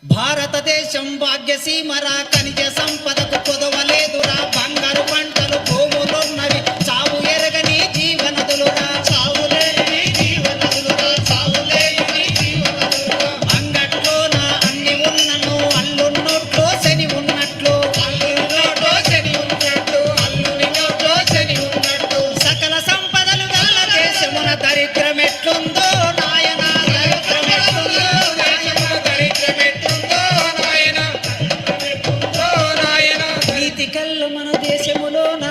భారతదేశం భాగ్యసీమరా, ఖనిజ సంపదకు కొదవలేదురా, బంగారు పంటలు భూములున్నవి, చావు ఎరగని జీవనదులురా, చావు లేని జీవనదులురా, చావు లేని జీవనదులురా. అంగట్లోన అన్ని ఉన్నను, అల్లున్నోట్లో శని ఉన్నట్లు, అల్లున్నోట్లో శని ఉన్నట్లు, అల్లుని నోట్లో శని ఉన్నట్లు. సకల సంపదలు గల దేశమున దరిద్రమెట్లుందో నాయన, దరిద్రమెట్లుందో నాయన, దరిద్రమెట్లుందో నాయన, దరిద్రమెట్లుందో నాయన. నీతి కల్ల మన దేశములోన,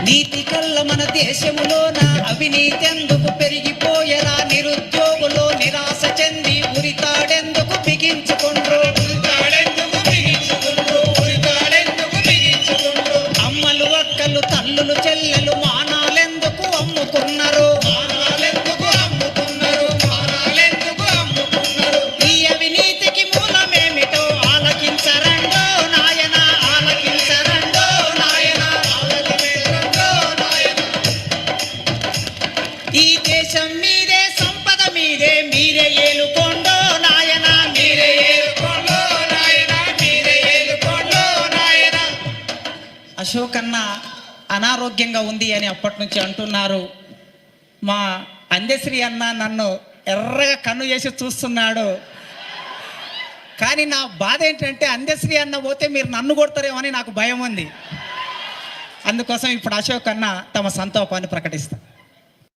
నీతి కల్ల మన దేశములోన అవినీతెందుకు పెరిగిపోయరా, నిరుద్యోగులు నిరాశ చెంది ఉరితాడెందుకు బిగించుకుండ్రు, ఉరితాడెందుకు బిగించుకుండ్రు, ఉరితాడెందుకు బిగించుకుండ్రు. అమ్మలు అక్కలు తల్లులు చెల్లెలు మానాలెందుకు అమ్ముకున్నారు, మానాలెందుకు అమ్ముకున్నారు, మానాలెందుకు అమ్ముకున్నారు. ఈ అవినీతికి మూలమేమిటో ఆలకించరండో నాయన, ఆలకించరండో నాయన, ఆలకించరండో నాయన. ఈ దేశం మీదే, సంపద మీదే, మీరే ఏలుకోండో నాయన, మీరే ఏలుకోండో నాయన, మీరే ఏలుకోండో నాయన. అశోక్ అన్న అనారోగ్యంగా ఉంది అని అప్పటి నుంచి అంటున్నారు. మా అందశ్రీ అన్న నన్ను ఎర్రగా కన్ను చేసి చూస్తున్నాడు. కానీ నా బాధ ఏంటంటే అందశ్రీ అన్న పోతే మీరు నన్ను కొడతారేమో అని నాకు భయం ఉంది. అందుకోసం ఇప్పుడు అశోక్ అన్న తమ సంతాపాన్ని ప్రకటిస్తారు.